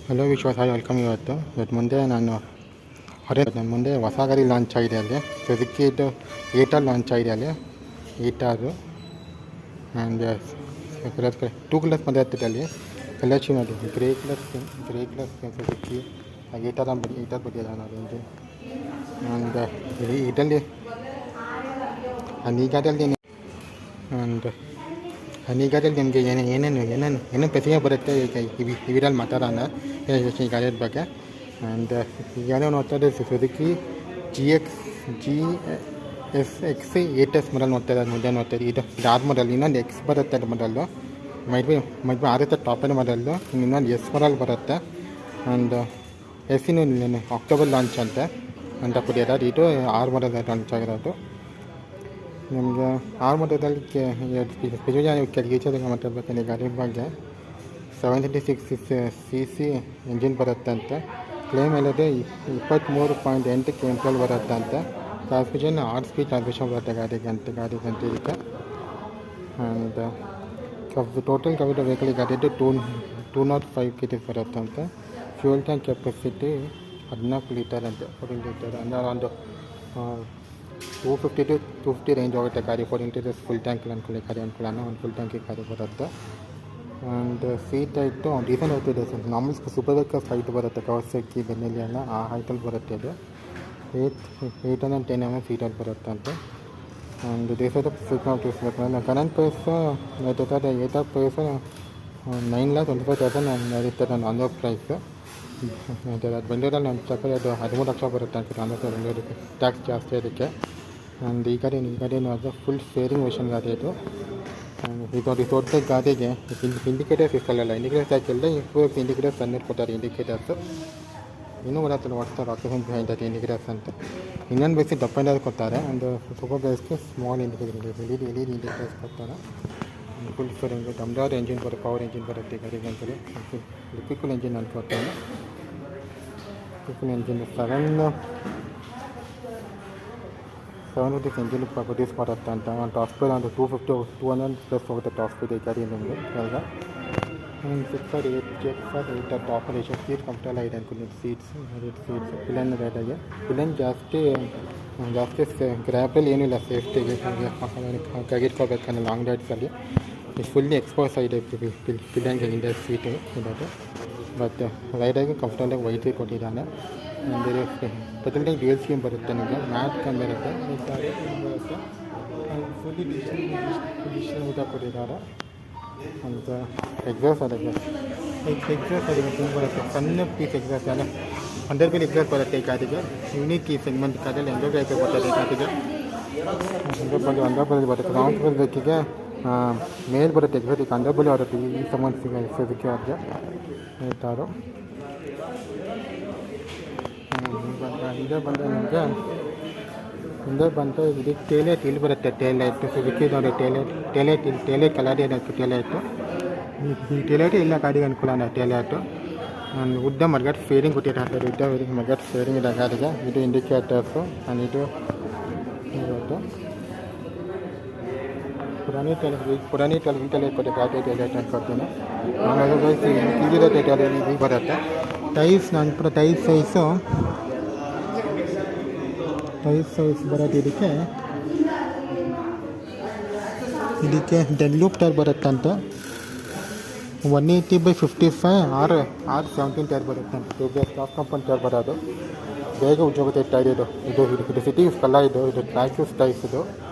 Hello ವಿಶ್ವಾಸ, welcome. ಇವತ್ತು ಮುಂದೆ ನಾನು ನನ್ನ ಮುಂದೆ ಹೊಸ ಗಾಡಿ ಲಾಂಚ್ ಆಗಿದೆ. ಅಲ್ಲಿ ಸುಜುಕಿದು ಏಟಾರ್ ಲಾಂಚ್ ಆಗಿದೆ. ಅಲ್ಲಿ ಏಟಾರು ಆ್ಯಂಡ್ ಟೂ ಕಲರ್ಸ್ ಬಂದು ಇರ್ತದೆ. ಅಲ್ಲಿ ಕಲರ್ಸ್ ನೋಡಿ, ಗ್ರೇ ಕಲರ್ ಸುಜುಕಿ ಏಟಾರ್ ಬಂದಿದೆ ಅನ್ನೋದು. ಆ್ಯಂಡ್ ಇದರಲ್ಲಿ ಈ ಗಾಡಿಯಲ್ಲಿ ನಿಮಗೆ ಏನೇನು ಪ್ರತಿಮೆ ಬರುತ್ತೆ ಈ ವಿಡಿಯೋಲಿ ಮಾತಾಡೋಣ ಈ ಗಾಡಿಯ ಬಗ್ಗೆ. ಆ್ಯಂಡ್ ಏನೋ ನೋಡ್ತಾ ಇದ್ದೆ, ಸುಜುಕಿ GSX 8S ಮಾಡಲ್ ನೋಡ್ತಾ ಇದ್ದಾರೆ. ಮುಂದೆ ನೋಡ್ತಾ ಇದ್ದೀವಿ, ಇದು ಆರ್ ಮಾಡಲ್. ಇನ್ನೊಂದು ಎಕ್ಸ್ ಬರುತ್ತೆ ಅದು ಮಾಡಲ್ಲು. ಮೈಟ್ ಬಿ ಆರುತ್ತೆ ಟಾಪ್ ಎಂಡ್ ಮಾಡಲ್ಲು. ಇನ್ನೊಂದು ಎಸ್ ಮಾಡಲ್ ಬರುತ್ತೆ. ಆ್ಯಂಡ್ ಎಸ್ ಇನ್ನು ಅಕ್ಟೋಬರ್ ಲಾಂಚ್ ಅಂತ ಕೊಟ್ಟಿದ್ದಾರೆ. ಇದು ಆರ್ ಮಾಡಲ್ ಲಾಂಚ್ ಆಗಿರೋದು. ನಮಗೆ ಆರ್ ಮಟ್ಟದಲ್ಲಿ ಮಾತಾಡ್ಬೇಕಂದ್ರೆ ಗಾಡಿ ಬಗ್ಗೆ 736cc ಎಂಜಿನ್ ಬರುತ್ತೆ ಅಂತೆ. ಕ್ಲೇಮ್ ಎಲ್ಲದೆ 23.8 km ಬರುತ್ತೆ ಅಂತೆ. ಟ್ರಾನ್ಸ್ಮಿಷನ್ 6 ಸ್ಪೀಡ್ ಟ್ರಾನ್ಸ್ಮಿಷನ್ ಬರುತ್ತೆ ಗಾಡಿಗೆ ಇದಕ್ಕೆ. ಆ್ಯಂಡ್ ಟೋಟಲ್ ಕವಿದ ವೆಹಿಕಲ್ ಗಾಡಿದ್ದು 205 kg ಬರುತ್ತೆ ಅಂತೆ. ಫ್ಯೂಲ್ ಟ್ಯಾಂಕ್ ಕೆಪಾಸಿಟಿ 14 ಲೀಟರ್ ಅಂತೆ. 14 ಲೀಟರ್ ಅಂದರೆ ಒಂದು 250 to 250 ರೇಂಜ್ ಹೋಗುತ್ತೆ ಗಾಡಿ. 14 ಲೀಟರ್ಸ್ ಫುಲ್ ಟ್ಯಾಂಕ್ ಅನ್ಕೊಳ್ಳೋಣ ಒಂದು ಫುಲ್ ಟ್ಯಾಂಕಿ ಗಾಡಿ ಬರುತ್ತೆ. ಆ್ಯಂಡ್ ಸೀಟ್ ಹೈಟು ಡೀಸೆಂಟ್ ಹೋಗ್ತಿದೆ. ನಾರ್ಮಲ್ ಸೂಪರ್ ವೆಹಿಕಲ್ಸ್ ಹೈಟ್ ಬರುತ್ತೆ, ಕವರ್ಸಕ್ಕಿ ಬೆನ್ನೆಲ್ಲಿ ಎಲ್ಲ ಆ ಹೈಟಲ್ಲಿ ಬರುತ್ತೆ. ಅದು 810 mm ಸೀಟಲ್ಲಿ ಬರುತ್ತೆ ಅಂತ. ಆ್ಯಂಡ್ ದೇಶದ ಕರೆಂಟ್ ಪ್ರೈಸ್ ಏಟಾರ್ ಪ್ರೈಸ್ 9,25,000 ನಡೀತದೆ ನನ್ನ ಆನ್ ಪ್ರೈಸ್. ಅದು ಬೆಂಗಳೂರಲ್ಲಿ ನನ್ನ ಪ್ರಕಾರ ಅದು 13 ಲಕ್ಷ ಬರುತ್ತೆ ಅಂತ. ಬೆಂಗಳೂರಿಗೆ ಟ್ಯಾಕ್ಸ್ ಜಾಸ್ತಿ ಅದಕ್ಕೆ. ಆ್ಯಂಡ್ ಈ ಗಾಡಿ ಅದು ಫುಲ್ ಶೇರಿಂಗ್ ವೆರ್ಷನ್ ಗಾಡಿ ಇದು. ಇದು ದೊಡ್ಡ ಗಾಡಿಗೆ ಇಂಡಿಕೇಟರ್ಸ್ ಇಷ್ಟಲ್ಲ, ಇಂಡಿಕೇಟರ್ಸ್ ಹಾಕಿಲ್ಲ. ಇಂಡಿಕೇಟರ್ಸ್ ಸಣ್ಣ ಕೊಡ್ತಾರೆ ಇಂಡಿಕೇಟರ್ಸು. ಇನ್ನೂ ಬರುತ್ತೆ ವಾಟ್ಸಪ್ ಆಕ್ಸಿಜನ್ ಬಿಹೈಂಡ್ ಇಂಡಿಕೇಟರ್ಸ್ ಅಂತ. ಇನ್ನೊಂದು ಬೇಸಿ ದಪ್ಪ ಕೊಡ್ತಾರೆ. ಒಂದು ಸೂಪರ್ ಬೇಸ್ಗೆ ಸ್ಮಾಲ್ ಇಂಡಿಕೇಟರ್ಸ್ ಕೊಡ್ತಾರೆ. ಫುಲ್ ಶೇರಿಂಗ್ ಡಮ್ಡಾರ್ ಎಂಜಿನ್ ಬರುತ್ತೆ, ಪವರ್ ಎಂಜಿನ್ ಬರುತ್ತೆ ಗಾಡಿಗೆ ಒಂದ್ಸರಿ. ಲಿಕ್ವಿಡ್ ಎಂಜಿನ್ ಅಂತ ಕೊಡ್ತಾರೆ. ಲಿಕ್ವಿಡ್ ಎಂಜಿನ್ 750 ಎಂಜಿನ್ ಪ್ರೊಡ್ಯೂಸ್ ಮಾಡುತ್ತೆ ಅಂತ. ಒಂದು ಟಾಪ್ ಸ್ಪೀಡ್ ಒಂದು 200+ ಹೋಗುತ್ತೆ ಟಾಪ್ ಸ್ಪೀಡ್ ಈ ಗಾಡಿ ನಿಮಗೆ ಇವಾಗ. 6 ಟಾಪ್ ರೇಷನ್ ಸೀಟ್ ಕಂಫರ್ಟಬಲ್ ಆಗಿದೆ ಅನ್ಕೊಂಡು. ಸೀಟ್ಸ್ ಪಿಲನ್ ರೇಟಾಗಿ ಪಿಲನ್ ಜಾಸ್ತಿ ಗ್ರ್ಯಾಬಲ್ಲಿ ಏನಿಲ್ಲ. ಸೇಫ್ಟಿಗೆ ಕಗಿಟ್ಕೋಬೇಕನ್ನೋ ಲಾಂಗ್ ರೈಡ್ಸಲ್ಲಿ ಫುಲ್ಲಿ ಎಕ್ಸ್ಪೋಸ್ ಆಗಿದೆ ಪಿಲನ್ಗೆ ಹಿಂದೆ ಸೀಟು ಇರೋದು. ಬಟ್ ರೈಡಾಗಿ ಕಂಫರ್ಟಬಲಾಗಿ ವೈಟ್ ಕೊಟ್ಟಿದ್ದಾನೆ. ಅಂದರೆ ಪೆಟ್ರೋಲ್ ಡ್ಯೂಯಲ್ ಸ್ಕೀಮ್ ಬರುತ್ತೆ ನಿಮಗೆ. ಮ್ಯಾಟ್ ಕಮ್ಮಿ ಬರುತ್ತೆ ಬರುತ್ತೆ. ಫುಲ್ಲಿ ಡಿಜಿಟಲ್ ಊಟ ಕೊಟ್ಟಿದ್ದಾರೆ ಅಂತ. ಎಕ್ಸಾಸ್ಟ್ ಅದಕ್ಕೆ ತುಂಬ ಬರುತ್ತೆ, ಸಣ್ಣ ಪೀಸ್ ಎಕ್ಸಾಸ್ಟ್ ಅಲ್ಲ. 100 ರೂಪಾಯಿ ಎಕ್ಸಾಸ್ಟ್ ಬರುತ್ತೆ ಈ ಗಾಡಿಗೆ. ಯೂನಿಕ್ ಈ ಸೆಗ್ಮೆಂಟ್ ಗಾಡಿಯಲ್ಲಿ 100 ರೂಪಾಯಿ ಬರ್ತದೆ ಈ ಗಾಡಿಗೆ. 100 ರೂಪಾಯಿ ಬರುತ್ತೆ. ಲಾಂಗ್ ಬೇಕಿಗೆ ಮೇಲ್ ಬರುತ್ತೆ ಎಕ್ಸಾಸ್ಟ್. 100 ರೂಪಾಯಿ ಬರುತ್ತೆ ಈ ಸೆಗ್ಮೆಂಟ್ ಸಿಗೋದಕ್ಕೆ ಅವ್ರಿಗೆ ಹೇಳ್ತಾರೋ. ಇದೇ ಬಂದರೆ ನಿಮಗೆ ಹಿಂದೆ ಬಂದು ಇದಕ್ಕೆ ಟೇಲೈಟ್ ಇಲ್ಲಿ ಬರುತ್ತೆ. ಟೇಲೈಟ್ ಸಿಕ್ಕಿದವರು ಟೇಲೈಟ್ ಕಲರ್ ಏನಾಯ್ತು ಟೇಲೈಟು. ಈ ಟೇಲೈಟ್ ಇಲ್ಲ ಗಾಡಿಗೆ ಅನುಕೂಲ ಟೇಲೈಟು. ಉದ್ದ ಮರ್ಗಟ್ ಫೇರಿಂಗ್ ಕೊಟ್ಟಿದ್ದಾರೆ. ಉದ್ದ ಮರ್ಗಟ್ ಫೇರಿಂಗ್ ಇದೆ ಗಾಡಿಗೆ. ಇದು ಇಂಡಿಕೇಟರ್ಸು. ಆ್ಯಂಡ್ ಇದು ಇವತ್ತು ಪುರಾಣಿ ಟೇಲೈಟ್ ಕೊಟ್ಟು ಗಾಡಿ ಟೇಲೈಟ್ ಅಂತ ಕೊಡ್ತೀನಿ. ಆಮೇಲೆ ಇಲ್ಲಿರೋ ಟೇಲೈಟ್ ಈಗ ಬರುತ್ತೆ. ಟೈರ್ಸ್ ನಂತರ ಟೈರ್ ಸೈಜ್ ಬರೋದು ಇದಕ್ಕೆ ಡೆಡ್ ಲೂಪ್ ಟೈರ್ ಬರುತ್ತೆ ಅಂತ. 180/55 R17 ಟೈರ್ ಬರುತ್ತೆ ಅಂತ. ಸ್ಟಾಕ್ ಕಂಪನಿ ಟೈರ್ ಬರೋದು. ಬೇಗ ಉಜ್ಜೋಗುತ್ತೆ ಟೈರ್. ಇದು ಸಿಟಿ ಕಲ್ಲ. ಇದು ಟ್ರ್ಯಾಕ್ಸ್ ಟೈರ್ಸ್. ಇದು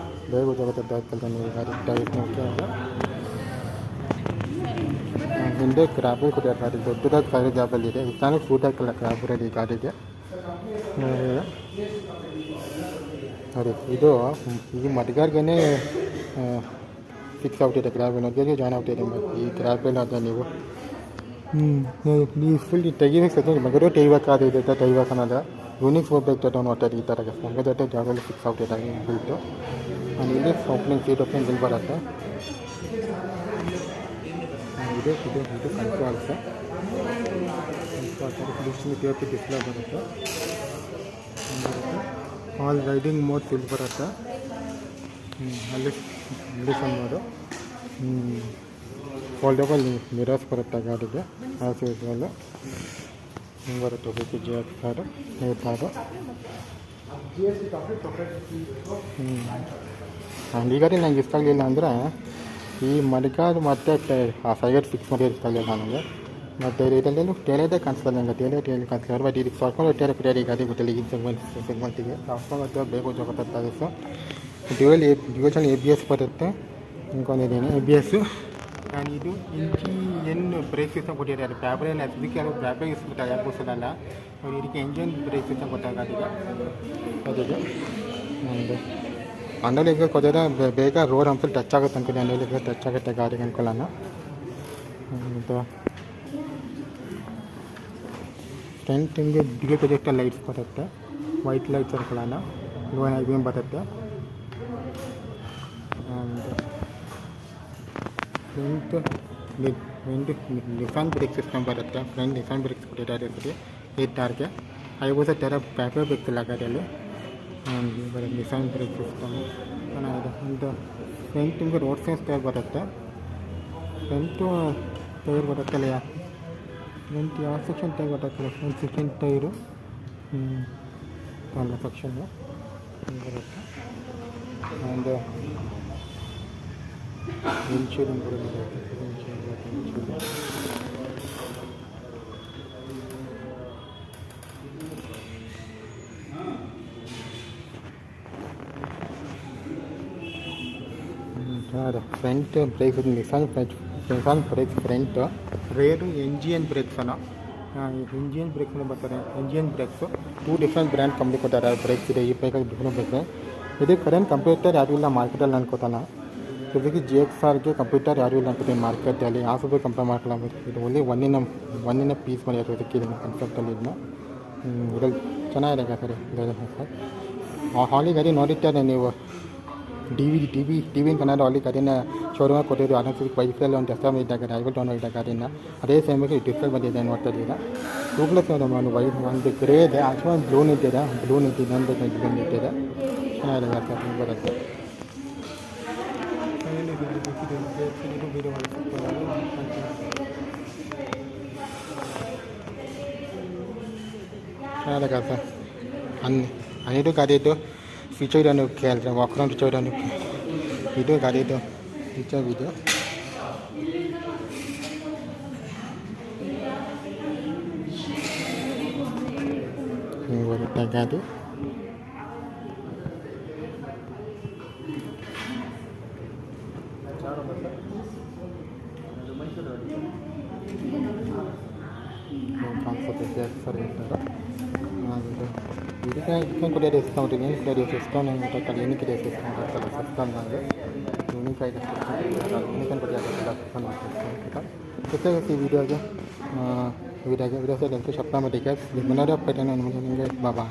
ಬೇಗ ಉಜ್ಜೋಗುತ್ತೆ ಟೈರ್ ನೀವು ಗಾಡಿ ಟೈರ್ ನೋಡ್ತಾ. ಹಿಂದೆ ಕ್ರಾಬಲ್ ಕೊಟ್ಟಿದ್ದಾರೆ. ದೊಡ್ಡದಾಗಿ ಗಾಡಿ ಜಾಬಲ್ಲಿದೆ. ನಾನು ಸೂಟ್ ಹಾಕಲ್ಲ ಕ್ರಾಬರಲ್ಲಿ ಈ ಗಾಡಿಗೆ. ಅದೇ ಇದು ಈ ಮಡ್ಗಾರ್ಗೆ ಫಿಕ್ಸ್ ಆಗ್ಬಿಟ್ಟಿದೆ. ಕ್ರಾಬಲ್ ಅದಕ್ಕೆ ಜಾಯ್ನ್ ಆಗ್ತಿದೆ ಈ ಕ್ರಾಬಲ್. ಅದ ನೀವು ನೀವು ಫುಲ್ ತೆಗಿಬೇಕು. ಮಗರು ತೆಗಿಬೇಕಾದ್ರೆ ತೆಗಿಬೇಕನ್ನೋದು ಯೂನಿಕ್ಸ್ ಹೋಗ್ಬೇಕು ನೋಡ್ತಾರೆ ಈ ಥರ. ಹಂಗೆ ಜೊತೆ ಜಾಗದಲ್ಲಿ ಫಿಕ್ಸ್ ಆಗ್ತಿದೆ ಬಿಲ್ಟು. ಇಲ್ಲಿ ಓಪನಿಂಗ್ ಸೀಟ್ ಓಪನಿಂಗ್ ಬಿಲ್ ಬರುತ್ತೆ. ಇದು ಕಂಟ್ರೋಲ್ಸ್ ಡಿಸ್ಪ್ಲೇ ಬರುತ್ತೆ. ಆಲ್ ರೈಡಿಂಗ್ ಮೋಡ್ ಇಲ್ಲಿ ಬರುತ್ತೆ. ಅಲ್ಲಿ ಮೋಡು ಫೋಲ್ಡಬಲ್ ಮಿರರ್ಸ್ ಬರುತ್ತೆ ಗಾಡಿಗೆ ಆಸ್ ಯೂಸ್ವಲ್ ಬರುತ್ತೆ ಬೇಕು ಜಿ ಎಕ್ಸ್ ಆರ್ ಇರ್ತಾರೆ. ಆ್ಯಂಡ್ ಈ ಗಾಡಿ ನಂಗೆ ಇಷ್ಟ ಆಗಲಿಲ್ಲ ಅಂದರೆ ಈ ಮಡಿಕಾಡು ಮತ್ತು ಆ ಸೈಡ್ ಫಿಕ್ಸ್ ಮಾಡಿ ಇಷ್ಟ ಆಗಲಿಲ್ಲ ನನಗೆ. ಮತ್ತು ಇದರಲ್ಲೆಲ್ಲೂ ಟೇಲೇ ಕಾಣಿಸ್ತದೆ ನನಗೆ ಟೇಲಿ ಕಾಣಿಸ್ತಾರೆ. ಬಟ್ ಇದಕ್ಕೆ ಸ್ವಲ್ಪ ಟೇಲೆ ಕುಡಿಯೋದು ಈ ಗಾಡಿ ಗೊತ್ತಿಲ್ಲ ಈಗಿನ ಸೆಗ್ಮೆಂಟಿಗೆ ಸ್ವಲ್ಪ ಬೇಕು ಜೊತೆ so dual A B S ಬರುತ್ತೆ ಅಂದ್ಕೊಂಡಿದ್ದೀನಿ. ಎ ಬಿ ಎಸ್ಸು ಆ್ಯಂಡ್ ಇದು ಇಂಜಿನ್ ಬ್ರೇಕ್ ಸಿಸ್ಟಮ್ ಕೊಟ್ಟಿದ್ದಾರೆ. ಫ್ಯಾಬ್ರೆಲ್ಲ ಅದಕ್ಕೆ ಯಾರು ಫ್ಯಾಬ್ರೆ ಯೂಸ್ ಬಿಟ್ಟಾರೆ ಯಾರು ಗೊತ್ತಿಲ್ಲ. ಅವ್ರು ಇದಕ್ಕೆ ಇಂಜಿನ್ ಬ್ರೇಕ್ ಸಿಸ್ಟಮ್ ಕೊಟ್ಟಾಗಿದೆ ಅದಕ್ಕೆ. ಒಂದು ಅಂಡರ್ಲಿಗೆ ಕೊಟ್ಟರೆ ಬೇಗ ರೋಡ್ ಅಂಫುಲ್ ಟಚ್ ಆಗುತ್ತೆ ಅನ್ಕೊಂಡು ಅಂಡರ್ಲಿಗೆ ಟಚ್ ಆಗುತ್ತೆ ಗಾಡಿಗೆ ಅನ್ಕೊಳ್ಳೋಣ. ಮತ್ತು ಫ್ರಂಟ್ ಹಿಂಗೆ ಡಿಗೆ ಪ್ರೊಜೆಕ್ಟರ್ ಲೈಟ್ಸ್ ಬರುತ್ತೆ, ವೈಟ್ ಲೈಟ್ಸ್ ಅನ್ಕೊಳ್ಳೋಣ, ಲೋ ಐ ಬಿ ಎಮ್ ಬರುತ್ತೆ. ಫ್ರಂಟ್ ನಿಸಾನ್ ಬ್ರೇಕ್ ಸಿಸ್ಟಮ್ ಬರುತ್ತೆ. ಫ್ರಂಟ್ ನಿಸಾನ್ ಬ್ರೇಕ್ಸ್ ಕೊಟ್ಟಿದ್ದಾರೆ ಈ ಕಾರ್ಗೆ. ಐವತ್ತು ಥರ ಪ್ಯಾಪರ್ ಬೇಕಿಲ್ಲ ಗಾಡಿಯಲ್ಲಿ ಬರುತ್ತೆ. ನಿಸಾನ್ ಬ್ರೇಕ್ ಸಿಸ್ಟಮ್ ಚೆನ್ನಾಗಿದೆ. ಒಂದು ಫ್ರಂಟ್ ನಿಮಗೆ ರೋಡ್ ಸೈನ್ಸ್ ಟೈರ್ ಬರುತ್ತೆ. ಫ್ರಂಟು ಟೈರ್ ಬರುತ್ತಲ್ಲ ಫ್ರಂಟ್ ಯಾವ ಸೆಕ್ಷನ್ ಟೈರ್ ಬರುತ್ತಲ್ಲ ಫ್ರಂಟ್ ಸೆಕ್ಷನ್ ಟೈರು ಅಲ್ಲ ಸೆಕ್ಷನ್ನು ಬರುತ್ತೆ. ಒಂದು ವಿಂಡ್ಶೀಲ್ಡ್ ಬರುತ್ತೆ. Front brake Nissin brake front rear engine brakes engine brakes ಬರ್ತಾರೆ. Engine brakes 2 different brand company ಕೊಟ್ಟಾರೆ ಬ್ರೇಕ್ಸ್ ಇದೆ. ಈ ಬೈಕಲ್ಲಿ ಡಿಫ್ರೆಂಟ್ ಬ್ರೇಕ್ಸ್ ಇದು ಕರೆಂಟ್ ಕಂಪ್ಯೂಟರ್ ಯಾರೂ ಇಲ್ಲ ಮಾರ್ಕೆಟಲ್ಲಿ ಅನ್ಕೋತಾನ. ಇದಕ್ಕೆ ಜಿ ಎಕ್ಸ್ ಆರ್ಗೆ ಕಂಪ್ಯೂಟರ್ ಯಾರೂ ಇಲ್ಲ ಅನ್ಕೋತೀನಿ ಮಾರ್ಕೆಟಲ್ಲಿ. ಆ ಸ್ವಲ್ಪ ಕಂಪೇರ್ ಮಾಡ್ಕೊಳ್ಳ. ಇದು ಒಳ್ಳೆ ಒಂದಿನ ಪೀಸ್ ಮಾಡಿ ಅದಕ್ಕೆ ಇದನ್ನು ಕನ್ಸೆಪ್ಟಲ್ಲಿ ಇದನ್ನ ಇದ್ರಲ್ಲಿ ಚೆನ್ನಾಗಿದೆ ಸರಿ. ಹಾಲಿ ಗಾಡಿ ನೋಡಿರ್ತಾರೆ ನೀವು ಟಿ ವಿ ಕನ್ನಡ ಹಾಲಿ ಗಾಡಿನ ಶೋರೂಮಾಗಿ ಕೊಟ್ಟಿದ್ದು. ಅದೊಂದು ವೈಫಲ್ಲಿ ಒಂದು ಎಸ್ ಎಮ್ ಇದ್ದಾಗ ಐವತ್ತು ಟೌನ್ ಇದ್ದ ಗಾಡಿನ ಅದೇ ಸೇಮಿಗೆ ಡಿಸ್ಪ್ಲೇ ಬಂದಿದೆ ನೋಡ್ತಾ ಇದ್ದೀರಾ. ಟೂಪ್ಲೆಸ್ ವೈಟ್ ಒಂದು ಗ್ರೇ ಇದೆ, ಅಥವಾ ಒಂದು ಬ್ಲೂ ನಿಂತಿದೆ, ಇನ್ನೊಂದು ನಿಂತಿದೆ. ಚೆನ್ನಾಗಿದೆ ಬರುತ್ತೆ. ಚೆನ್ನಾಗಿದೆ ಸರ್. ಅನ್ನಿದು ಗಾಡಿದು ಫೀಚರ್ ಇದನ್ನು ಕೇಳಿದ್ರೆ ವಾಕ್ರೌಂಡ್ ಫೀಚರ್ ಇದನ್ನು ಇದು ಗಾಡಿದು ಫೀಚರ್ ಇದು. ಹಿಂಗೆ ಬರುತ್ತೆ ಗಾಡಿ. ಕಾಣಿಸುತ್ತೆ ಸರ್ ಇರ್ತಾರೆ. ಇದಕ್ಕೆ ಕೂಡ ಡಿಸ್ಕೌಂಟ್ ಏನು ಕೂಡ ಡಿಸ್ಕೌಂಟ್ ಅಂತ ಏನಕ್ಕೆ ಡಿಸ್ಕೌಂಟ್ ಆಗ್ತಲ್ಲ ಸಿಸ್ಟಮ್ ನನಗೆ ಯೂನಿಕಾಗಿ ಯೂನಿಕನ್ ಕೂಡ ಜೊತೆಗೆ ಈ ವಿಡಿಯೋಗೆ ವಿಡಿಯೋಸ್ ಶಪ್ನ ಮಟ್ಟಿಗೆ ನಿಮ್ಮನ್ನ ಪೇಟೆ ನಿಮಗೆ ಬಾಬಾ